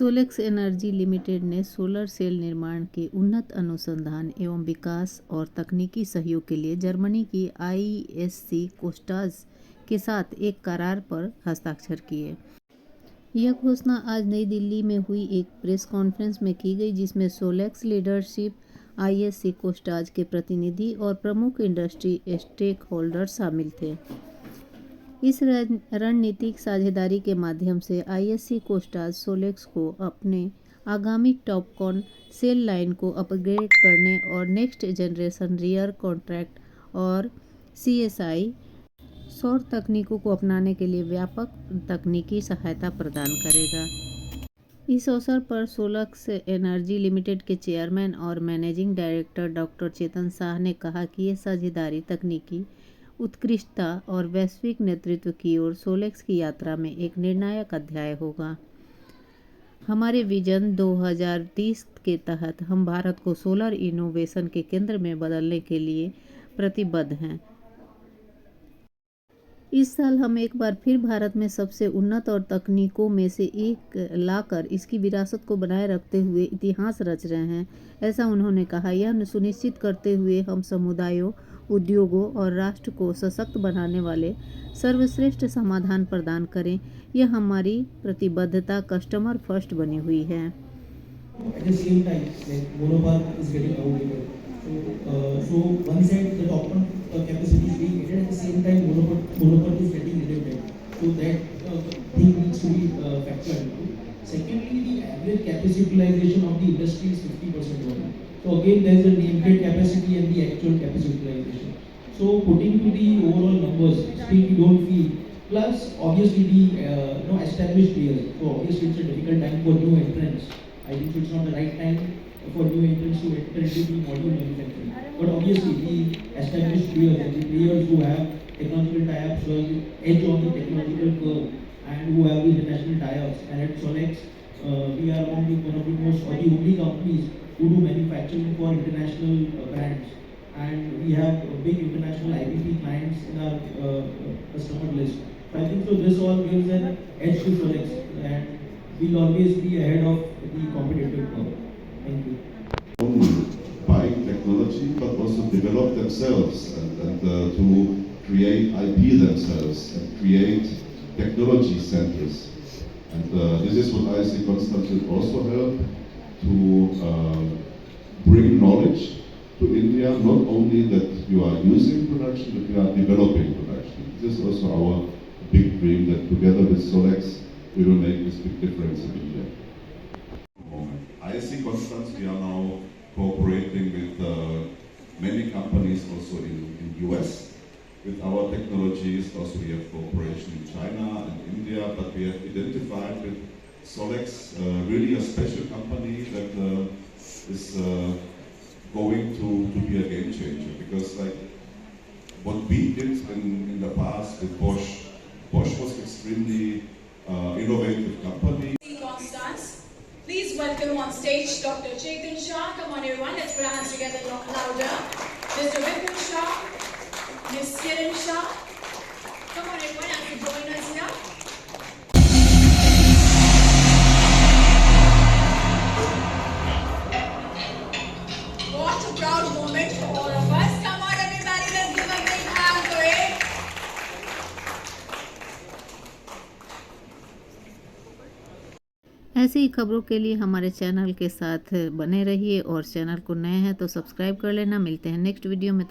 Solex energy limited ने solar cell निर्माण के उन्नत अनुसंधान एवं विकास और तकनीकी सहयोग के लिए जर्मनी की आईएससी कोस्टाज के साथ एक करार पर हस्ताक्षर किए। यह घोषणा आज नई दिल्ली में हुई एक प्रेस कॉन्फ्रेंस में की गई, जिसमें सोलेक्स लीडरशिप, आईएससी कोस्टाज के प्रतिनिधि और प्रमुख इंडस्ट्री स्टेक होल्डर शामिल थे। इस रणनीतिक साझेदारी के माध्यम से आईएससी कोस्टाज सोलेक्स को अपने आगामी टॉपकॉन सेल लाइन को अपग्रेड करने और नेक्स्ट जनरेशन रियर कॉन्ट्रैक्ट और सीएसआई सौर तकनीकों को अपनाने के लिए व्यापक तकनीकी सहायता प्रदान करेगा। इस अवसर पर सोलेक्स एनर्जी लिमिटेड के चेयरमैन और मैनेजिंग डायरेक्टर डॉक्टर चेतन शाह ने कहा कि यह साझेदारी तकनीकी उत्कृष्टता और वैश्विक नेतृत्व की ओर सोलेक्स की यात्रा में एक निर्णायक अध्याय होगा। हमारे विजन 2030 के तहत हम भारत को सोलर इनोवेशन के केंद्र में बदलने के लिए प्रतिबद्ध हैं। इस साल हम एक बार फिर भारत में सबसे उन्नत और तकनीकों में से एक लाकर इसकी विरासत को बनाए रखते हुए इतिहास रच रहे हैं, ऐसा उन्होंने कहा। यह सुनिश्चित करते हुए हम समुदायों, उद्योगों और राष्ट्र को सशक्त बनाने वाले सर्वश्रेष्ठ समाधान प्रदान करें, यह हमारी प्रतिबद्धता कस्टमर फर्स्ट बनी हुई है। At the same time, like monopark is getting outdated. So one side the top capacity is being added, at the same time monopark is getting redundant. So that thing needs to be factored into. Secondly, the average capacity utilization of the industry is 50% only. So again, there is a nameplate capacity and the actual capacity utilization. So putting to the overall numbers, still we don't feel. Plus, obviously the established players. So obviously it's a difficult time for new entrants. I think it's not the right time for new entrants to enter into the module manufacturing. But obviously, the established players and the players who have technological tie-ups, who have the edge on the technological curve, and who have the international tie-ups. And at Solex, we are one of the most or the only companies who do manufacturing for international brands. And we have big international IPP clients in our customer list. So I think so this all gives an edge to Solex, and we'll always be ahead of the competitive curve. Thank you. Buying technology, but also develop themselves and to create IP themselves and create technology centers. And this is what I see Konstanz will also help to bring knowledge to India, not only that you are using production, but you are developing production. This is also our big dream, that together with Solex, we will make this big difference in India. I see Konstanz, we are now cooperating with many companies also in US with our technologies. Also we have cooperation in China and India, but we have identified with Solex really a special company that is going to be a game changer, because like what we did in the past with Bosch was extremely innovative company. Konstanz. Please welcome on stage Dr. Chetan Shah. Come on everyone, let's put our hands together louder. Mr. Vipul Shah, Ms. Kiran Shah. Come on everyone, and to join us here. What a proud moment for all of us. Come on everybody, let's give a big hand for it. ऐसी ही खबरों के लिए हमारे channel के साथ बने रहिए, और चैनल को नए हैं तो सब्सक्राइब कर लेना। मिलते हैं नेक्स्ट वीडियो में।